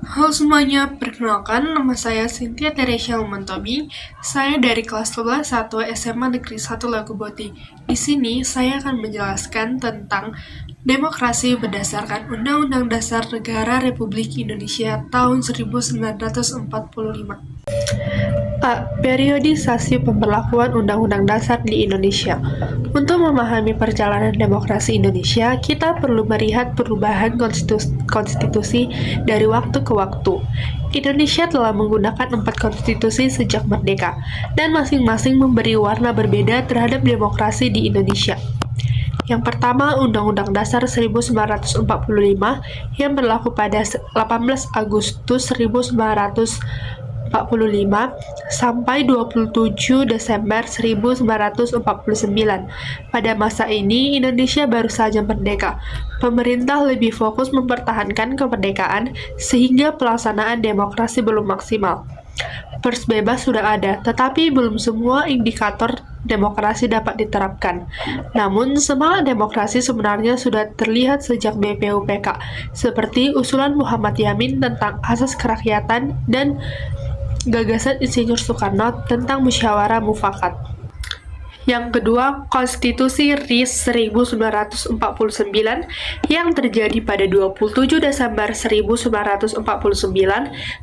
Halo semuanya, perkenalkan nama saya Cynthia Teresia Lumantobi. Saya dari kelas 12 1 SMA Negeri 1 Laguboti. Di sini saya akan menjelaskan tentang demokrasi berdasarkan Undang-Undang Dasar Negara Republik Indonesia tahun 1945. Periodisasi pemberlakuan Undang-Undang Dasar di Indonesia. Untuk memahami perjalanan demokrasi Indonesia, kita perlu melihat perubahan konstitusi dari waktu ke waktu. Indonesia telah menggunakan 4 konstitusi sejak merdeka, dan masing-masing memberi warna berbeda terhadap demokrasi di Indonesia. Yang pertama, Undang-Undang Dasar 1945 yang berlaku pada 18 Agustus 1945 sampai 27 Desember 1949. Pada masa ini, Indonesia baru saja merdeka. Pemerintah lebih fokus mempertahankan kemerdekaan sehingga pelaksanaan demokrasi belum maksimal. Pers bebas sudah ada, tetapi belum semua indikator demokrasi dapat diterapkan. Namun, semangat demokrasi sebenarnya sudah terlihat sejak BPUPK, seperti usulan Muhammad Yamin tentang asas kerakyatan dan gagasan Insinyur Soekarno tentang musyawarah mufakat. Yang kedua, Konstitusi RIS 1949 yang terjadi pada 27 Desember 1949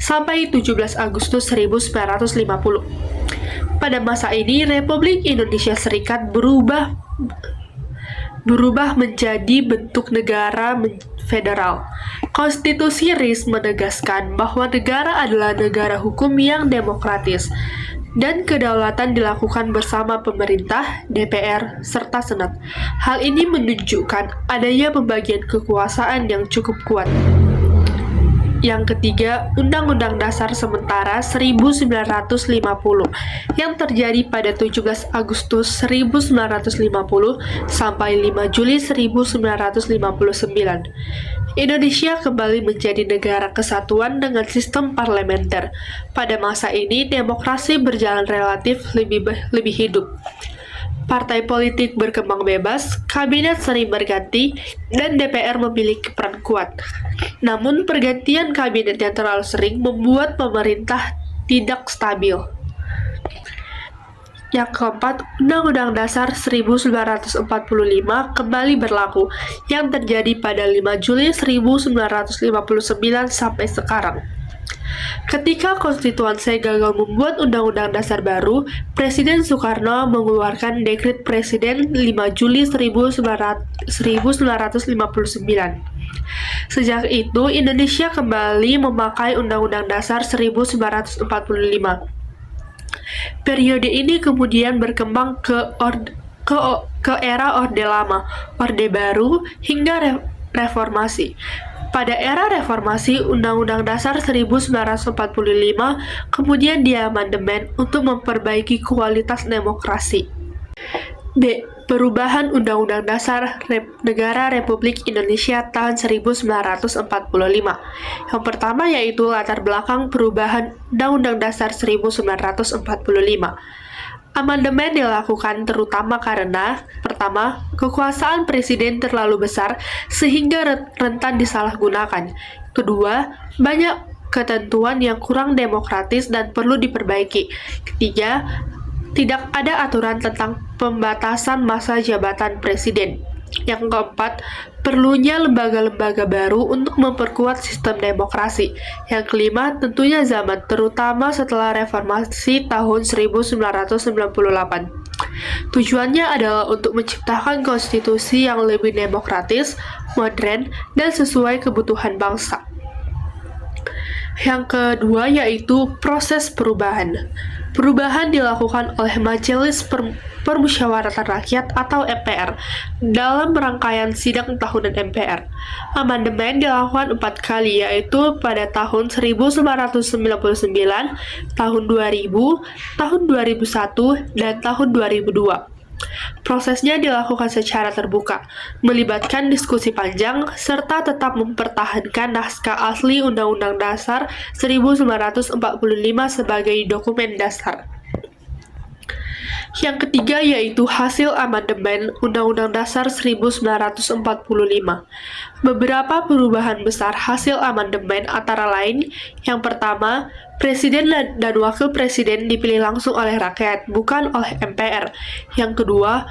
sampai 17 Agustus 1950. Pada masa ini, Republik Indonesia Serikat berubah menjadi bentuk negara federal. Konstitusi RIS menegaskan bahwa negara adalah negara hukum yang demokratis, dan kedaulatan dilakukan bersama pemerintah, DPR, serta Senat. Hal ini menunjukkan adanya pembagian kekuasaan yang cukup kuat. Yang ketiga, Undang-Undang Dasar Sementara 1950 yang terjadi pada 17 Agustus 1950 sampai 5 Juli 1959. Indonesia kembali menjadi negara kesatuan dengan sistem parlementer. Pada masa ini, demokrasi berjalan relatif lebih hidup. Partai politik berkembang bebas, kabinet sering berganti, dan DPR memiliki peran kuat. Namun, pergantian kabinet yang terlalu sering membuat pemerintah tidak stabil. Yang keempat, Undang-Undang Dasar 1945 kembali berlaku, yang terjadi pada 5 Juli 1959 sampai sekarang. Ketika konstituante gagal membuat undang-undang dasar baru, Presiden Soekarno mengeluarkan Dekret Presiden 5 Juli 1959. Sejak itu, Indonesia kembali memakai Undang-Undang Dasar 1945. Periode ini kemudian berkembang ke era Orde Lama, Orde Baru, hingga reformasi. Pada era reformasi, Undang-Undang Dasar 1945 kemudian diamandemen untuk memperbaiki kualitas demokrasi. B. Perubahan Undang-Undang Dasar Negara Republik Indonesia tahun 1945. Yang pertama yaitu latar belakang perubahan Undang-Undang Dasar 1945. Amandemen dilakukan terutama karena, pertama, kekuasaan presiden terlalu besar sehingga rentan disalahgunakan. Kedua, banyak ketentuan yang kurang demokratis dan perlu diperbaiki. Ketiga, tidak ada aturan tentang pembatasan masa jabatan presiden. Yang keempat, perlunya lembaga-lembaga baru untuk memperkuat sistem demokrasi. Yang kelima, tentunya zaman, terutama setelah reformasi tahun 1998. Tujuannya adalah untuk menciptakan konstitusi yang lebih demokratis, modern, dan sesuai kebutuhan bangsa. Yang kedua yaitu proses perubahan. Perubahan dilakukan oleh Majelis Permusyawaratan Rakyat atau MPR dalam rangkaian sidang tahunan MPR. Amandemen dilakukan 4 kali, yaitu pada tahun 1999, tahun 2000, tahun 2001, dan tahun 2002. Prosesnya dilakukan secara terbuka, melibatkan diskusi panjang, serta tetap mempertahankan naskah asli Undang-Undang Dasar 1945 sebagai dokumen dasar. Yang ketiga yaitu hasil amandemen Undang-Undang Dasar 1945. Beberapa perubahan besar hasil amandemen antara lain, yang pertama, Presiden dan Wakil Presiden dipilih langsung oleh rakyat, bukan oleh MPR. Yang kedua,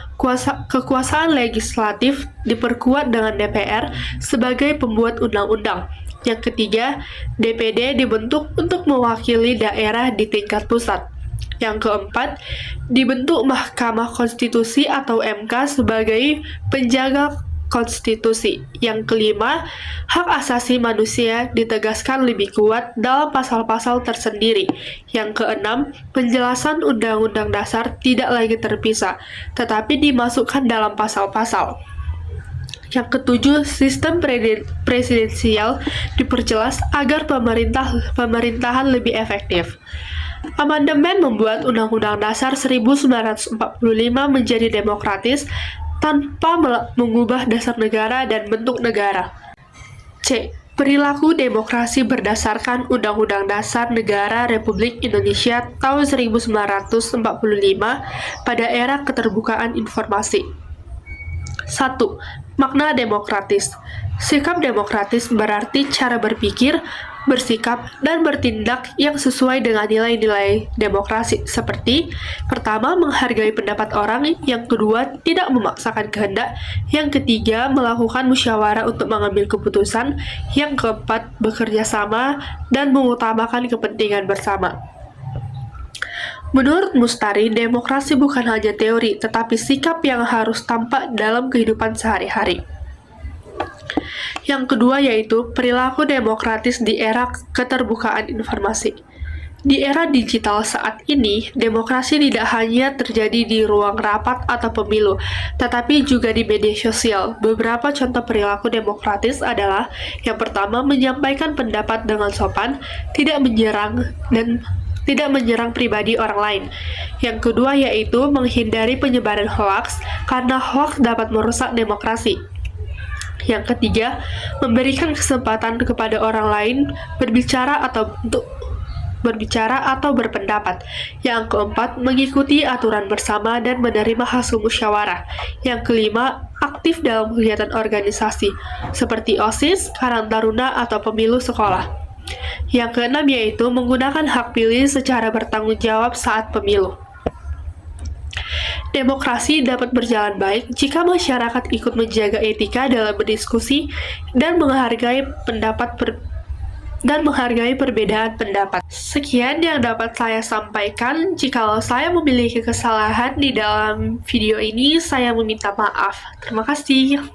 kekuasaan legislatif diperkuat dengan DPR sebagai pembuat undang-undang. Yang ketiga, DPD dibentuk untuk mewakili daerah di tingkat pusat. Yang keempat, dibentuk Mahkamah Konstitusi atau MK sebagai penjaga konstitusi. Yang kelima, hak asasi manusia ditegaskan lebih kuat dalam pasal-pasal tersendiri. Yang keenam, penjelasan Undang-Undang Dasar tidak lagi terpisah, tetapi dimasukkan dalam pasal-pasal. Yang ketujuh, sistem presidensial diperjelas agar pemerintahan lebih efektif. Amandemen membuat Undang-Undang Dasar 1945 menjadi demokratis tanpa mengubah dasar negara dan bentuk negara. C. Perilaku demokrasi berdasarkan Undang-Undang Dasar Negara Republik Indonesia tahun 1945 pada era keterbukaan informasi. 1. Makna demokratis. Sikap demokratis berarti cara berpikir, bersikap, dan bertindak yang sesuai dengan nilai-nilai demokrasi, seperti pertama, menghargai pendapat orang, yang kedua, tidak memaksakan kehendak, yang ketiga, melakukan musyawarah untuk mengambil keputusan, yang keempat, bekerja sama, dan mengutamakan kepentingan bersama. Menurut Mustari, demokrasi bukan hanya teori, tetapi sikap yang harus tampak dalam kehidupan sehari-hari. Yang kedua yaitu perilaku demokratis di era keterbukaan informasi. Di era digital saat ini, demokrasi tidak hanya terjadi di ruang rapat atau pemilu, tetapi juga di media sosial. Beberapa contoh perilaku demokratis adalah, yang pertama, menyampaikan pendapat dengan sopan, tidak menyerang pribadi orang lain. Yang kedua yaitu menghindari penyebaran hoaks, karena hoaks dapat merusak demokrasi. Yang ketiga, memberikan kesempatan kepada orang lain berbicara atau berpendapat. Yang keempat, mengikuti aturan bersama dan menerima hasil musyawarah. Yang kelima, aktif dalam kegiatan organisasi seperti OSIS, Karang Taruna, atau pemilu sekolah. Yang keenam yaitu menggunakan hak pilih secara bertanggung jawab saat pemilu. Demokrasi dapat berjalan baik jika masyarakat ikut menjaga etika dalam berdiskusi dan menghargai perbedaan pendapat. Sekian yang dapat saya sampaikan. Jikalau saya memiliki kesalahan di dalam video ini, saya meminta maaf. Terima kasih.